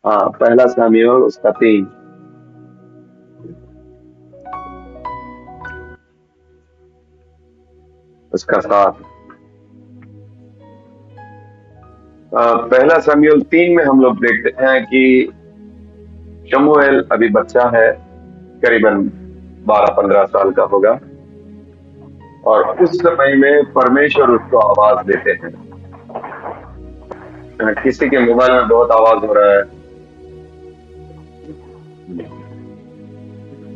हाँ, पहला सामुएल उसका 3 उसका 7। पहला सामुएल 3 में हम लोग देखते हैं कि शमूएल अभी बच्चा है, करीबन 12-15 साल का होगा, और उस समय में परमेश्वर उसको आवाज देते हैं। किसी के मोबाइल में बहुत आवाज हो रहा है।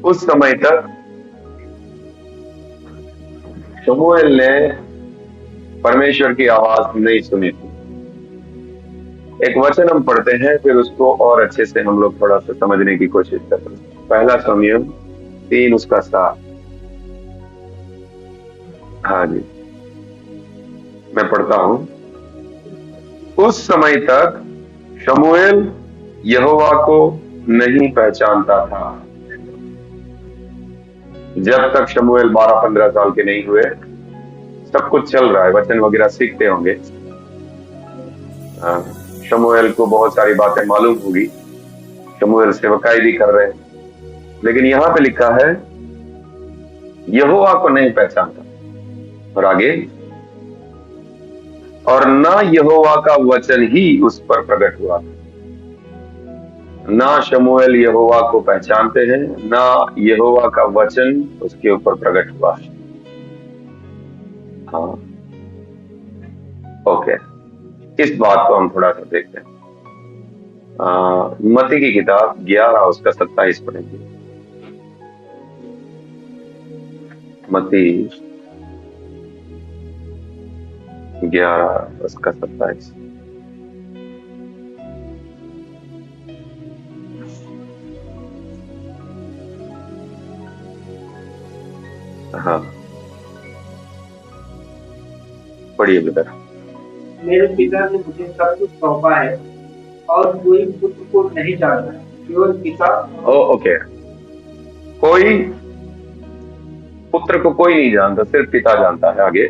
उस समय तक शमूएल ने परमेश्वर की आवाज नहीं सुनी थी। एक वचन हम पढ़ते हैं, फिर उसको और अच्छे से हम लोग थोड़ा सा समझने की कोशिश करते हैं। पहला सामुएल 3 उसका 7। हाँ जी, मैं पढ़ता हूँ। उस समय तक शमूएल यहोवा को नहीं पहचानता था। जब तक शमूएल 12-15 साल के नहीं हुए, सब कुछ चल रहा है, वचन वगैरह सीखते होंगे। शमूएल को बहुत सारी बातें मालूम होगी, शमूएल सेवकाई भी कर रहे हैं, लेकिन यहाँ पे लिखा है यहोवा को नहीं पहचानता। और आगे, और ना यहोवा का वचन ही उस पर प्रकट हुआ। ना शमूएल यहोवा को पहचानते हैं, ना यहोवा का वचन उसके ऊपर प्रकट हुआ। हाँ, ओके, इस बात को हम थोड़ा सा देखते हैं। मत्ती की किताब 11 उसका 27 पढ़ेंगे। मत्ती 11 उसका 27। हाँ, पढ़िए बेटा। मेरे पिता ने मुझे सब कुछ सौंपा है और कोई पुत्र को नहीं जानता, केवल पिता। ओके, कोई पुत्र को कोई नहीं जानता, सिर्फ पिता जानता है। आगे,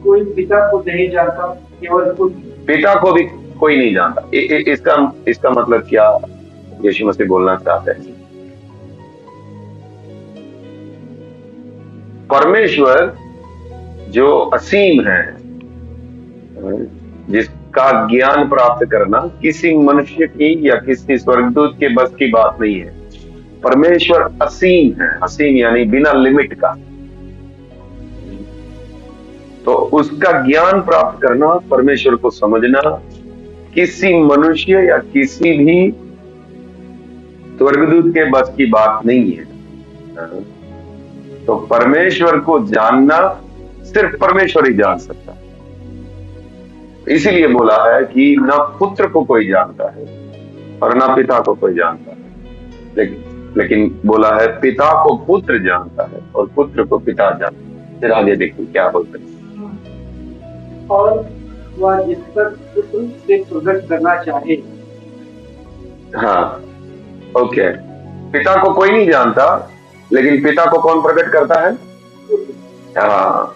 कोई पिता को नहीं जानता, केवल पुत्र। पिता को भी कोई नहीं जानता। इसका मतलब क्या यीशु मसीह बोलना चाहते हैं? परमेश्वर जो असीम है, जिसका ज्ञान प्राप्त करना किसी मनुष्य की या किसी स्वर्गदूत के बस की बात नहीं है। परमेश्वर असीम है, असीम यानी बिना लिमिट का। तो उसका ज्ञान प्राप्त करना, परमेश्वर को समझना किसी मनुष्य या किसी भी स्वर्गदूत के बस की बात नहीं है। तो परमेश्वर को जानना सिर्फ परमेश्वर ही जान सकता है। इसीलिए बोला है कि ना पुत्र को कोई जानता है और ना पिता को कोई जानता है, लेकिन बोला है पिता को पुत्र जानता है और पुत्र को पिता जानता है। फिर आगे देखिए क्या बोलते हैं। और वह जिस पर पुत्र से प्रकट करना चाहे। हाँ, ओके, पिता को कोई नहीं जानता, लेकिन पिता को कौन प्रकट करता है? हाँ,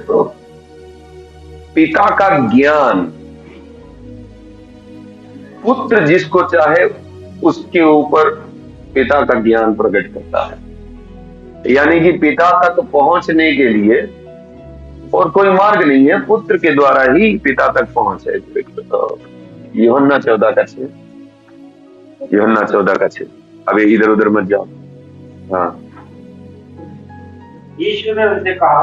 तो पिता का ज्ञान पुत्र जिसको चाहे उसके ऊपर पिता का ज्ञान प्रकट करता है। यानी कि पिता तक पहुंचने के लिए और कोई मार्ग नहीं है, पुत्र के द्वारा ही पिता तक पहुंच है। यूहन्ना 14:6, यूहन्ना 14:6। अभी इधर उधर मत जाओ। हाँ, यीशु ने उनसे कहा,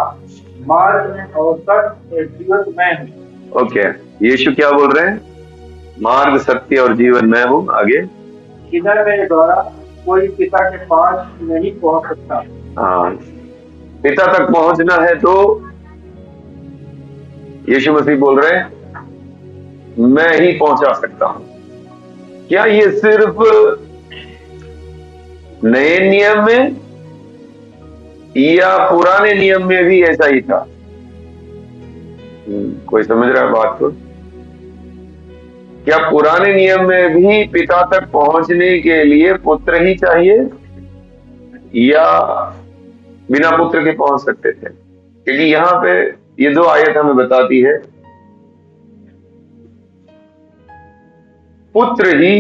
मार्ग और सत्य और जीवन मैं हूँ। ओके, यीशु क्या बोल रहे हैं? मार्ग, सत्य और जीवन मैं हूँ। आगे, इधर मेरे द्वारा कोई पिता के पास नहीं पहुंच सकता। हाँ, पिता तक पहुंचना है तो यीशु मसीह बोल रहे हैं मैं ही पहुंचा सकता हूं। क्या ये सिर्फ नए नियम में या पुराने नियम में भी ऐसा ही था? कोई समझ रहा है बात को? क्या पुराने नियम में भी पिता तक पहुंचने के लिए पुत्र ही चाहिए या बिना पुत्र के पहुंच सकते थे? क्योंकि यहाँ पे ये 2 आयत हमें बताती है पुत्र ही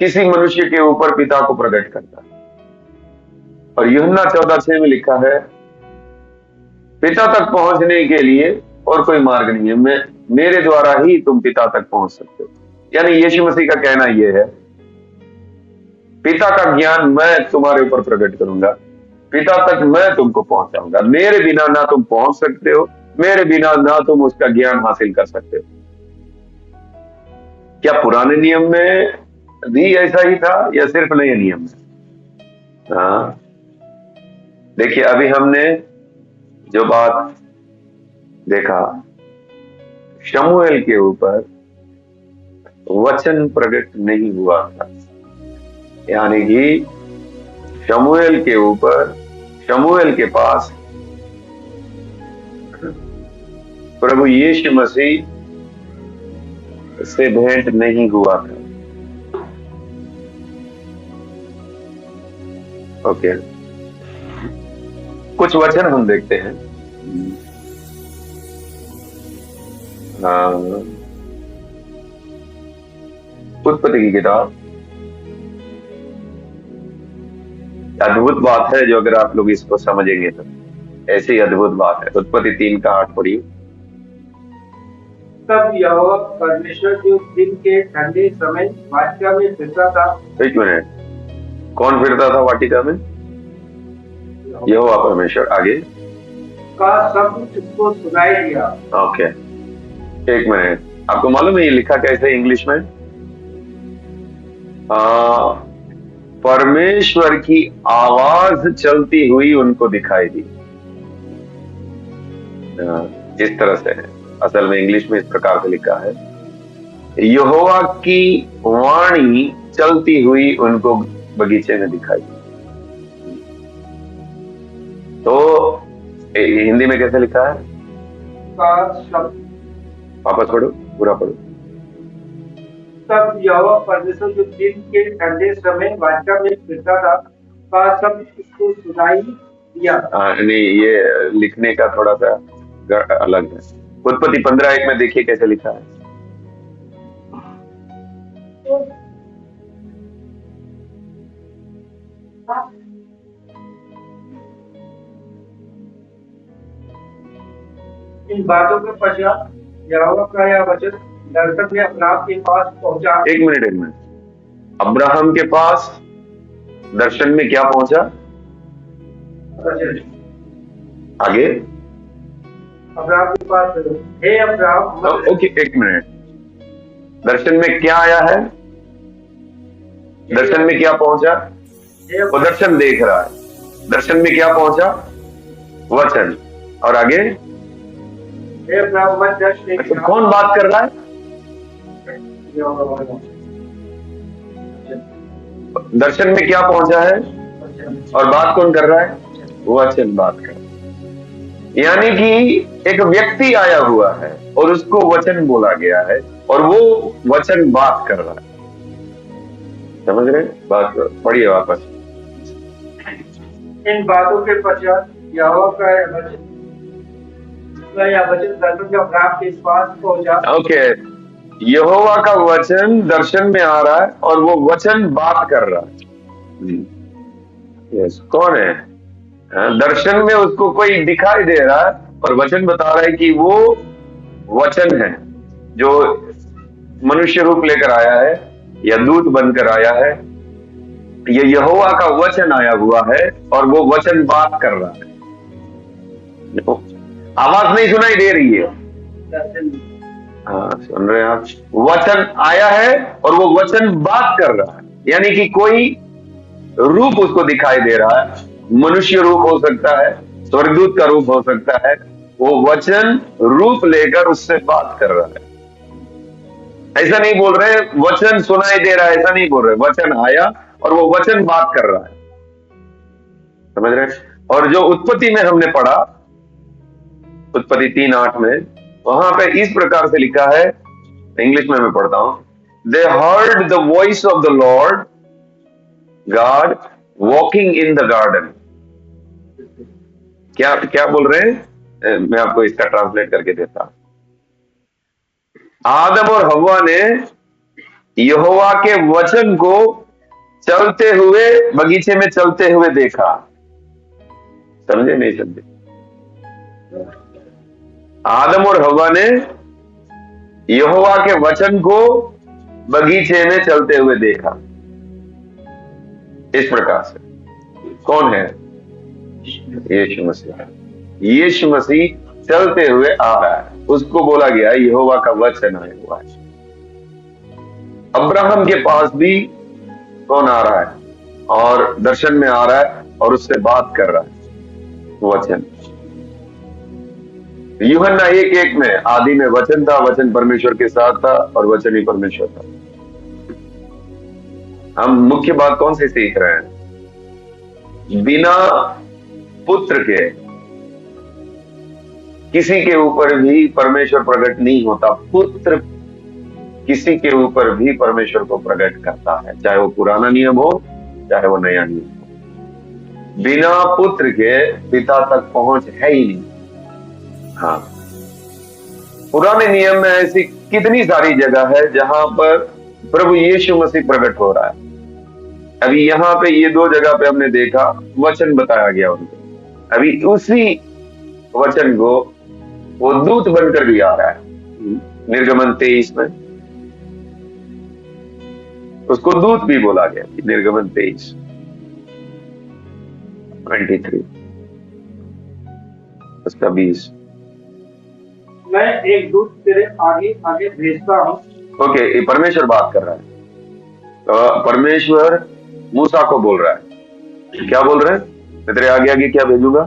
किसी मनुष्य के ऊपर पिता को प्रकट करता है। और यूहन्ना 14:6 में लिखा है, पिता तक पहुंचने के लिए और कोई मार्ग नहीं है, मेरे द्वारा ही तुम पिता तक पहुंच सकते हो। यानी यीशु मसीह का कहना यह है, पिता का ज्ञान मैं तुम्हारे ऊपर प्रकट करूंगा, पिता तक मैं तुमको पहुंचाऊंगा। मेरे बिना ना तुम पहुंच सकते हो, मेरे बिना ना तुम उसका ज्ञान हासिल कर सकते हो। क्या पुराने नियम में भी ऐसा ही था या सिर्फ नए नियम में? हाँ, देखिए अभी हमने जो बात देखा, शमूएल के ऊपर वचन प्रकट नहीं हुआ था, यानी कि शमूएल के ऊपर, शमूएल के पास प्रभु यीशु मसीह से भेंट नहीं हुआ था। ओके, कुछ वचन हम देखते हैं। उत्पत्ति की किताब, अद्भुत बात है जो अगर आप लोग इसको समझेंगे तो ऐसी अद्भुत बात है। उत्पत्ति 3:8 पढ़िए। तब यहोवा परमेश्वर जो दिन के ठंडे समय वाटिका में फिरता था। एक मिनट, कौन फिरता था वाटिका में? यहोवा परमेश्वर। आगे का सब कुछ उसको सुनाई दिया। ओके, एक मिनट, आपको मालूम है ये लिखा कैसे इंग्लिश में? परमेश्वर की आवाज चलती हुई उनको दिखाई दी। इस तरह से है, असल में इंग्लिश में इस प्रकार से लिखा है, यहोवा की वाणी चलती हुई उनको बगीचे में दिखाई दी। तो हिंदी में कैसे लिखा है? वापस पढ़ो, पूरा पढ़ो। तब यहोवा परमेश्वर जो दिन के ठंडे समय वाटिका में फिरता था, का सब उसको सुनाई दिया। नहीं, ये लिखने का थोड़ा सा अलग है। उत्पत्ति 15:1 में देखिए कैसे लिखा है। इन बातों के पश्चात यहोवा का यह वचन दर्शन में अब्राहम के पास पहुंचा। एक मिनट, अब्राहम के पास दर्शन में क्या पहुंचा? आगे अब्राहम के पास, हे अब्राहम। ओके, एक मिनट, दर्शन में क्या आया है? दर्शन में क्या पहुंचा? वो दर्शन देख रहा है। दर्शन में क्या पहुंचा? वचन। और आगे हे अब्राहम मत डर। अच्छा, कौन बात कर रहा है? दर्शन में क्या पहुंचा है और बात कौन कर रहा है? वचन बात कर रहा है। यानी कि एक व्यक्ति आया हुआ है और उसको वचन बोला गया है और वो वचन बात कर रहा है। समझ रहे? बात पढ़िए वापस। इन बातों के पश्चात यहोवा का यह वचन दर्शन में अब्राहम के पास पहुंचा। ओके, यहोवा का वचन दर्शन में आ रहा है और वो वचन बात कर रहा है। यस, कौन है? दर्शन में उसको कोई दिखाई दे रहा है और वचन बता रहा है कि वो वचन है जो मनुष्य रूप लेकर आया है या दूत बनकर आया है। ये यहोवा का वचन आया हुआ है और वो वचन बात कर रहा है। आवाज नहीं सुनाई दे रही है? हाँ, सुन रहे हैं आप? वचन आया है और वो वचन बात कर रहा है, यानी कि कोई रूप उसको दिखाई दे रहा है। मनुष्य रूप हो सकता है, स्वर्गदूत का रूप हो सकता है। वो वचन रूप लेकर उससे बात कर रहा है। ऐसा नहीं बोल रहे वचन सुनाई दे रहा है, ऐसा नहीं बोल रहे। वचन आया और वो वचन बात कर रहा है। समझ रहे? और जो उत्पत्ति में हमने पढ़ा, उत्पत्ति 3:8 में, वहां पे इस प्रकार से लिखा है, इंग्लिश में मैं पढ़ता हूं, दे heard the voice of the Lord God walking in the garden. क्या क्या बोल रहे हैं? मैं आपको इसका ट्रांसलेट करके देता हूं। आदम और हव्वा ने यहोवा के वचन को चलते हुए, बगीचे में चलते हुए देखा। समझे नहीं समझे? आदम और हव्वा ने यहोवा के वचन को बगीचे में चलते हुए देखा। इस प्रकार से कौन है? यीशु मसीह। यीशु मसीह चलते हुए आ रहा है, उसको बोला गया यहोवा का वचन आया हुआ है। अब्राहम के पास भी कौन आ रहा है और दर्शन में आ रहा है और उससे बात कर रहा है, वचन। यूहन्ना 1:1 में आदि में वचन था, वचन परमेश्वर के साथ था और वचन ही परमेश्वर था। हम मुख्य बात कौन सी सीख रहे हैं? बिना पुत्र के किसी के ऊपर भी परमेश्वर प्रकट नहीं होता। पुत्र किसी के ऊपर भी परमेश्वर को प्रकट करता है, चाहे वो पुराना नियम हो चाहे वो नया नियम हो। बिना पुत्र के पिता तक पहुंच है ही नहीं। हाँ, पुराने नियम में ऐसी कितनी सारी जगह है जहां पर प्रभु यीशु मसीह प्रकट हो रहा है। अभी यहाँ पे ये 2 जगह पे हमने देखा, वचन बताया गया उनको। अभी उसी वचन को वो दूत बनकर भी आ रहा है। निर्गमन 23 में उसको दूत भी बोला गया। निर्गमन 23:23 उसका 20। मैं एक दूत तेरे आगे आगे भेजता हूँ। ओके, ये परमेश्वर बात कर रहा है। तो परमेश्वर मूसा को बोल रहा है, क्या बोल रहे हैं? मैं तेरे आगे आगे क्या भेजूंगा?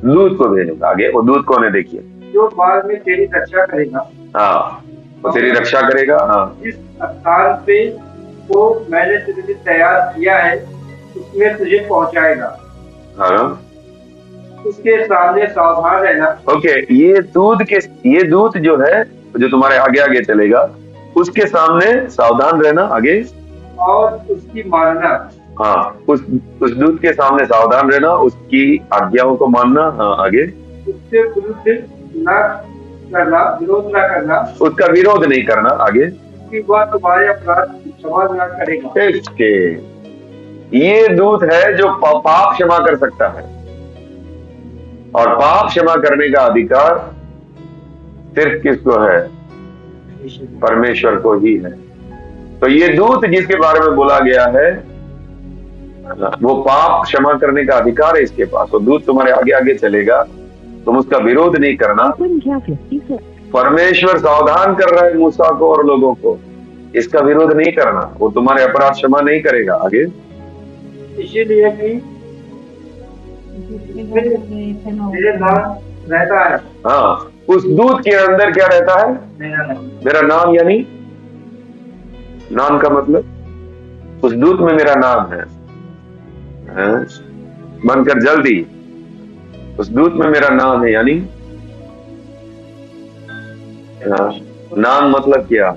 दूत को भेजूंगा। आगे वो दूत कौन है? देखिए, जो बाद में तेरी रक्षा करेगा। हाँ, वो तेरी रक्षा करेगा। हाँ, जिस स्थान पे वो मैंने तुझे लिए तैयार किया है उसमें तुझे पहुंचाएगा। हाँ, उसके सामने सावधान रहना। ओके, ये दूत जो है, जो तुम्हारे आगे आगे चलेगा, उसके सामने सावधान रहना। आगे, और उसकी मानना। हाँ, उस दूत के सामने सावधान रहना, उसकी आज्ञाओं को मानना। हाँ, आगे, उससे विरुद्ध न करना, विरोध न करना, उसका विरोध नहीं करना। आगे, वह तुम्हारे अपराध क्षमा न करेगा। इसके ये दूत है जो पाप क्षमा कर सकता है, और पाप क्षमा करने का अधिकार सिर्फ किसको है? परमेश्वर को ही है। तो ये दूत जिसके बारे में बोला गया है, वो पाप क्षमा करने का अधिकार है इसके पास। वो दूत तुम्हारे आगे आगे चलेगा, तुम उसका विरोध नहीं करना। परमेश्वर सावधान कर रहा है मूसा को और लोगों को, इसका विरोध नहीं करना। वो तुम्हारे अपराध क्षमा नहीं करेगा। आगे, इसीलिए कि मेरे नाम रहता है। हाँ, उस दूत के अंदर क्या रहता है? मेरा नाम। यानी नाम का मतलब, उस दूत में मेरा नाम है। बनकर जल्दी, उस दूत में मेरा नाम है। यानी नाम मतलब क्या?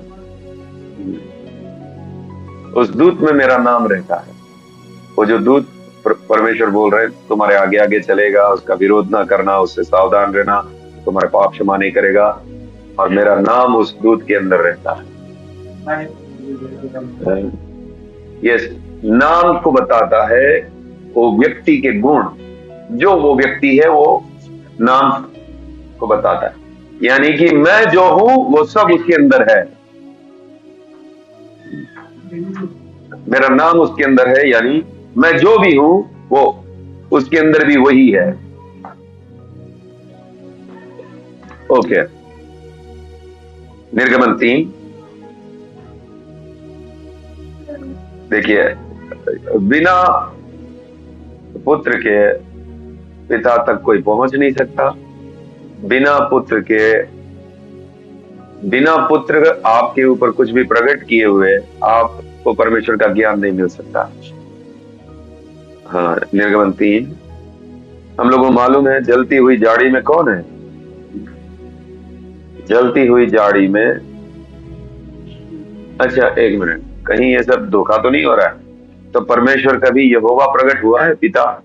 उस दूत में मेरा नाम रहता है। वो जो दूत परमेश्वर बोल रहे तुम्हारे आगे आगे चलेगा, उसका विरोध ना करना, उससे सावधान रहना, तुम्हारे पाप क्षमा नहीं करेगा, और मेरा नाम उस दूत के अंदर रहता है। यस, नाम को बताता है वो व्यक्ति के गुण। जो वो व्यक्ति है वो नाम को बताता है। यानी कि मैं जो हूं वो सब उसके अंदर है। मेरा नाम उसके अंदर है, यानी मैं जो भी हूं वो उसके अंदर भी वही है। ओके, निर्गमन 3 देखिए, बिना पुत्र के पिता तक कोई पहुंच नहीं सकता। बिना पुत्र आपके ऊपर कुछ भी प्रकट किए हुए आपको परमेश्वर का ज्ञान नहीं मिल सकता। हाँ, निर्गमन 3 हम लोगों को मालूम है। जलती हुई झाड़ी में कौन है? जलती हुई झाड़ी में, अच्छा एक मिनट, कहीं ये सब धोखा तो नहीं हो रहा है? तो परमेश्वर कभी यहोवा प्रकट हुआ है पिता?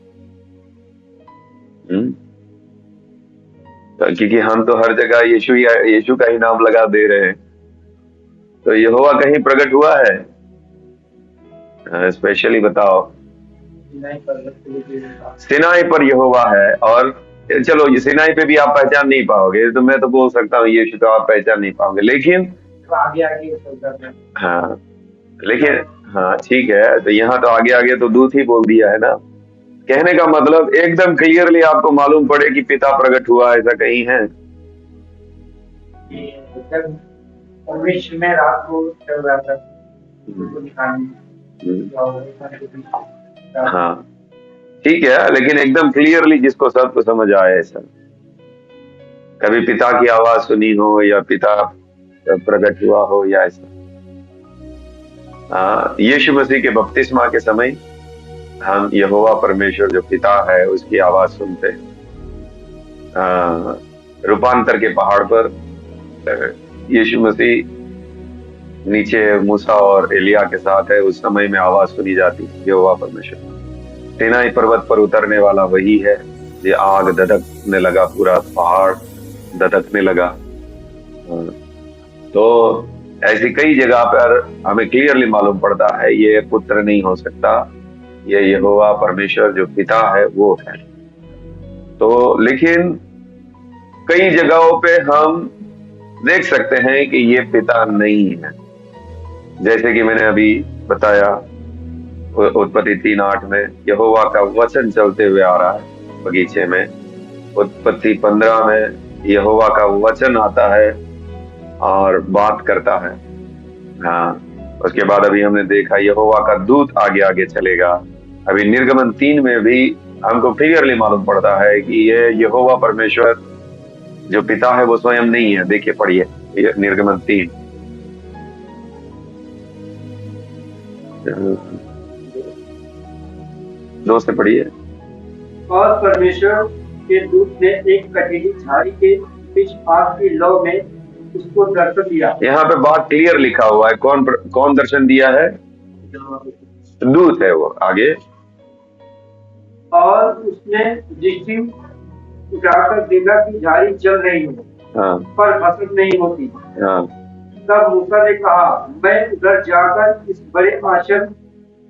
तो क्योंकि हम तो हर जगह यीशु का ही नाम लगा दे रहे हैं। तो यहोवा कहीं प्रकट हुआ है? स्पेशली बताओ। सिनाई पर यहोवा है, और चलो ये सिनाई पे भी आप पहचान नहीं पाओगे, तो मैं तो बोल सकता हूँ यीशु तो आप पहचान नहीं पाओगे, लेकिन आगे आगे हाँ, लेकिन हाँ ठीक है, तो यहाँ तो आगे आगे तो दूत ही बोल दिया है ना। कहने का मतलब एकदम क्लियरली आपको मालूम पड़े कि पिता प्रकट हुआ, ऐसा कहीं है? विश्व में रात को चल रहा था, हाँ ठीक है, लेकिन एकदम क्लियरली जिसको सबको समझ आए ऐसा। कभी पिता की आवाज सुनी हो या पिता प्रकट हुआ हो या ऐसा। यीशु मसीह के बपतिस्मा के समय हम यहोवा परमेश्वर जो पिता है उसकी आवाज सुनते हैं। रूपांतर के पहाड़ पर यीशु मसीह नीचे मूसा और एलिया के साथ है, उस समय में आवाज सुनी जाती है यहोवा परमेश्वर। सिनाई पर्वत पर उतरने वाला वही है, ये आग धधकने लगा, पूरा पहाड़ धधकने लगा। तो ऐसी कई जगह पर हमें क्लियरली मालूम पड़ता है ये पुत्र नहीं हो सकता, ये यहोवा परमेश्वर जो पिता है वो है। तो लेकिन कई जगहों पे हम देख सकते हैं कि ये पिता नहीं है, जैसे कि मैंने अभी बताया उत्पत्ति 3:8 में यहोवा का वचन चलते हुए आ रहा है बगीचे में। उत्पत्ति 15 में यहोवा का वचन आता है और बात करता है। हाँ, उसके बाद अभी हमने देखा यहोवा का दूत आगे आगे चलेगा। अभी निर्गमन 3 में भी हमको क्लियरली मालूम पड़ता है कि ये यहोवा परमेश्वर जो पिता है वो स्वयं नहीं है। देखिए पढ़िए निर्गमन 3 2 से पढ़िए। और परमेश्वर के दूत ने एक कटीली झाड़ी के बीच आग की लौ में उसको दर्शन दिया। यहाँ पे बात क्लियर लिखा हुआ है, कौन दर्शन दिया है? दूत है वो। आगे, और उसने दृष्टि उठाकर देखा कि झाड़ी जल रही है, हाँ, पर भस्म नहीं होती। हाँ, तब मूसा ने कहा, मैं उधर जाकर इस बड़े आश्चर्य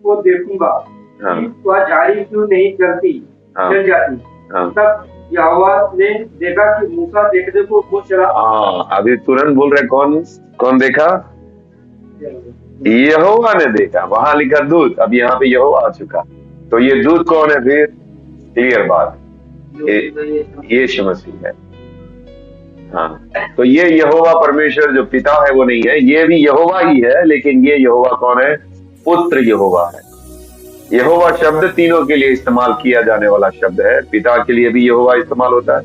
को देखूंगा, हाँ, कि वह झाड़ी क्यों नहीं जलती, हाँ, जल जाती। हाँ, तब यहोवा ने देखा कि मूसा देखने को मुँह चला। अभी तुरंत बोल रहे कौन देखा? यहोवा ने देखा। वहां लिखा दूत, अब यहाँ पे यहोवा आ चुका। तो ये दूत कौन है फिर? क्लियर बात, यीशु मसीह है। हाँ, तो ये यहोवा परमेश्वर जो पिता है वो नहीं है, ये भी यहोवा ही है, लेकिन ये यहोवा कौन है? पुत्र यहोवा है। यहोवा शब्द तीनों के लिए इस्तेमाल किया जाने वाला शब्द है। पिता के लिए भी यहोवा इस्तेमाल होता है,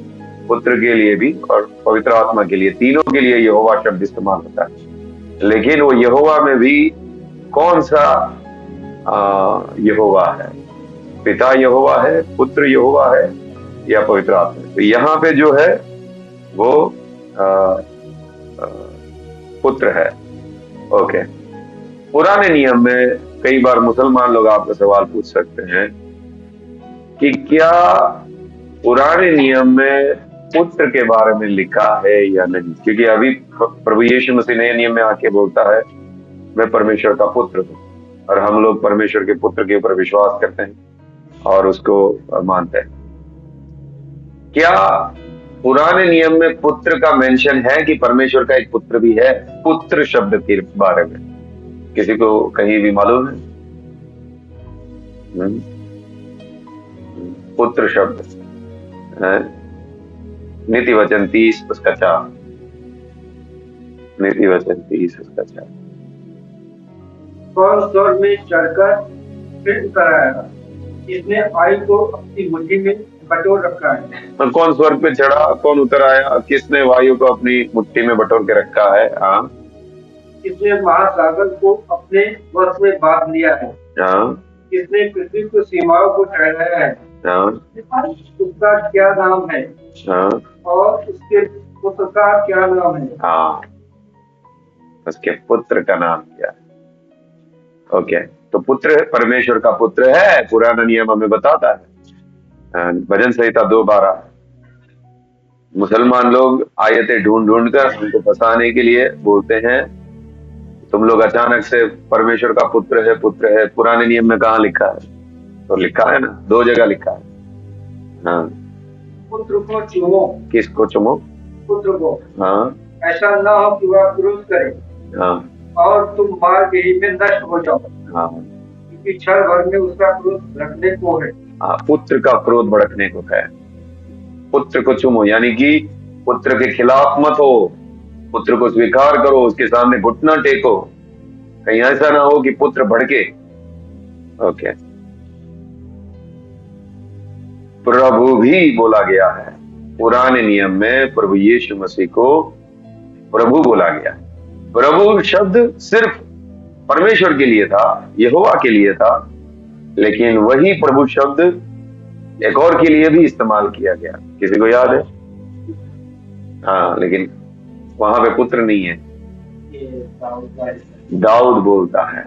पुत्र के लिए भी, और पवित्र आत्मा के लिए, तीनों के लिए यहोवा शब्द इस्तेमाल होता है। लेकिन वो यहोवा में भी कौन सा यहोवा है? पिता यहोवा है, पुत्र यहोवा है, या पवित्र आत्मा? तो यहाँ पे जो है वो पुत्र है। ओके, पुराने नियम में कई बार मुसलमान लोग आपको सवाल पूछ सकते हैं कि क्या पुराने नियम में पुत्र के बारे में लिखा है या नहीं, क्योंकि अभी प्रभु यीशु मसीह नए नियम में आके बोलता है मैं परमेश्वर का पुत्र हूँ, और हम लोग परमेश्वर के पुत्र के ऊपर विश्वास करते हैं और उसको मानते हैं। क्या पुराने नियम में पुत्र का मेंशन है कि परमेश्वर का एक पुत्र भी है? पुत्र शब्द के बारे में किसी को कहीं भी मालूम है? पुत्र शब्द है नीति वचन 30 उसका 4। नीति वचन 30 उसका 4। कौन स्वर्ग में चढ़कर फिर उतर आएगा, इसने आयु को अपनी मुट्ठी में बटोर रखा है। और कौन स्वर्ग पे चढ़ा, कौन उतर आया, किसने वायु को अपनी मुट्ठी में बटोर के रखा है? हाँ, किसने महासागर को अपने वश में बांध लिया है। हाँ, किसने पृथ्वी को सीमाओं को ठहराया है। हाँ, उसका क्या नाम है? हाँ, और उसके पुत्र का क्या नाम है? हाँ, उसके पुत्र का नाम क्या है? ओके, तो पुत्र परमेश्वर का पुत्र है, पुराना नियम हमें बताता है। भजन संहिता 2:12। मुसलमान लोग आयतें ढूंढ कर उनको फंसाने के लिए बोलते हैं तुम लोग अचानक से परमेश्वर का पुत्र है, पुराने नियम में कहाँ लिखा है? तो लिखा है ना, 2 जगह लिखा है। हाँ, पुत्र को चुनो। किसको चुनो? पुत्र को। हाँ ऐसा न हो कि वह क्रोध करे हाँ और तुम मार्ग ही में नष्ट हो जाओ, हाँ क्योंकि क्षण भर में उसका क्रोध रखने को है। हाँ, पुत्र का क्रोध भड़कने को है। पुत्र को चुमो, यानी कि पुत्र के खिलाफ मत हो, पुत्र को स्वीकार करो, उसके सामने घुटना टेको। कहीं ऐसा ना हो कि पुत्र भड़के। ओके, प्रभु भी बोला गया है। पुराने नियम में प्रभु यीशु मसीह को प्रभु बोला गया। प्रभु शब्द सिर्फ परमेश्वर के लिए था, यहोवा के लिए था, लेकिन वही प्रभु शब्द एक और के लिए भी इस्तेमाल किया गया। किसी को याद है? हाँ, लेकिन वहां पे पुत्र नहीं है, दाऊद बोलता है।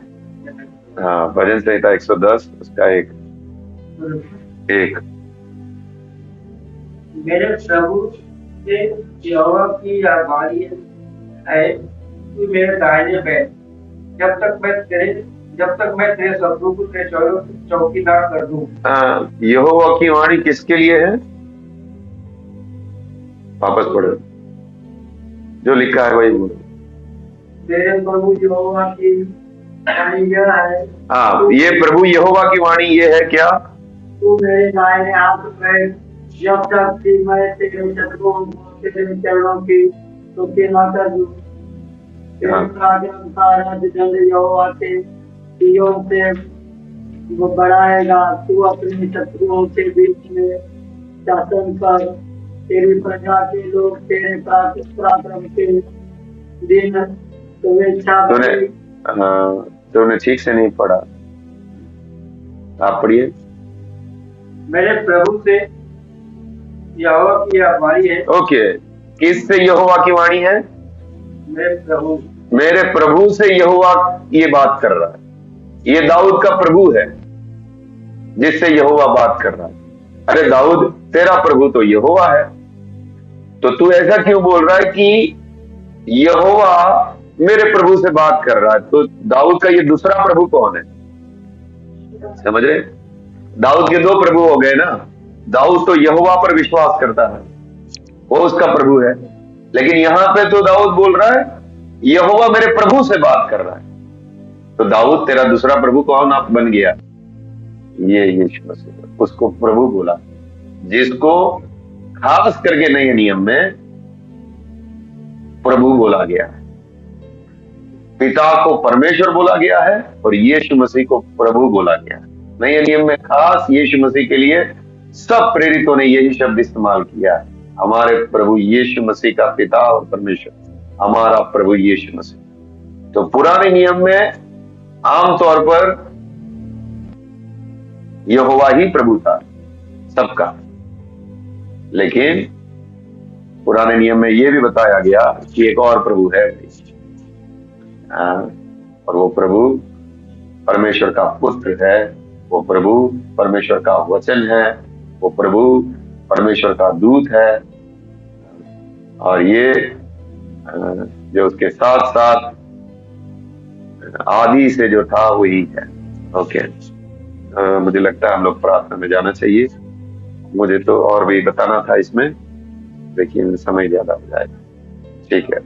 हाँ, भजन संहिता 110 उसका एक मेरे प्रभु से यहोवा की यह वाणी है कि मेरे दाहिने बैठ, जब तक मैं तेरे शत्रु को तेरे चौकीदार कर दूं। यहोवा की वाणी किसके लिए है? वापस पढ़ो, जो लिखा है वही बोलो। मेरे प्रभु यहोवा की वाणी यह है। हाँ, ये प्रभु यहोवा की वाणी ये है क्या? तू मेरे दाहिने हाथ में, जब तक कि मैं तेरे शत्रुओं को तेरे चरणों की चौकी न कर दूं। यहोवा के सिय्योन से वो बढ़ाएगा, तू अपने शत्रुओं के बीच में शासन कर। तेरी प्रजा के लोग तेरे पराक्रम के दिन शुभेच्छा। तूने ठीक से नहीं पढ़ा, आप पढ़िए। मेरे प्रभु से यहोवा की यह वाणी है। ओके, किससे यहोवा की वाणी है? मेरे प्रभु से यहोवा ये बात कर रहा है। ये दाऊद का प्रभु है जिससे यहोवा बात कर रहा है। अरे दाऊद, तेरा प्रभु तो यहोवा है, तो तू ऐसा क्यों बोल रहा है कि यहोवा मेरे प्रभु से बात कर रहा है? तो दाऊद का ये दूसरा प्रभु कौन है? समझ रहे? दाऊद के 2 प्रभु हो गए ना। दाऊद तो यहोवा पर विश्वास करता है, वो उसका प्रभु है, लेकिन यहां पे तो दाऊद बोल रहा है यहोवा मेरे प्रभु से बात कर रहा है। तो दाऊद तेरा दूसरा प्रभु कौन आप बन गया? ये यीशु मसीह, उसको प्रभु बोला, जिसको खास करके नए नियम में प्रभु बोला गया है। पिता को परमेश्वर बोला गया है और यीशु मसीह को प्रभु बोला गया है। नए नियम में खास यीशु मसीह के लिए सब प्रेरितों ने यही शब्द इस्तेमाल किया है। हमारे प्रभु यीशु मसीह का पिता और परमेश्वर, हमारा प्रभु यीशु मसीह। तो पुराने नियम में आमतौर पर यहोवा ही प्रभु था सबका, लेकिन पुराने नियम में यह भी बताया गया कि एक और प्रभु है, और वो प्रभु परमेश्वर का पुत्र है, वो प्रभु परमेश्वर का वचन है, वो प्रभु परमेश्वर का दूत है, और ये जो उसके साथ साथ आदि से जो था वही है। ओके, मुझे लगता है हम लोग प्रार्थना में जाना चाहिए। मुझे तो और भी बताना था इसमें, लेकिन समय ज्यादा हो जाएगा। ठीक है।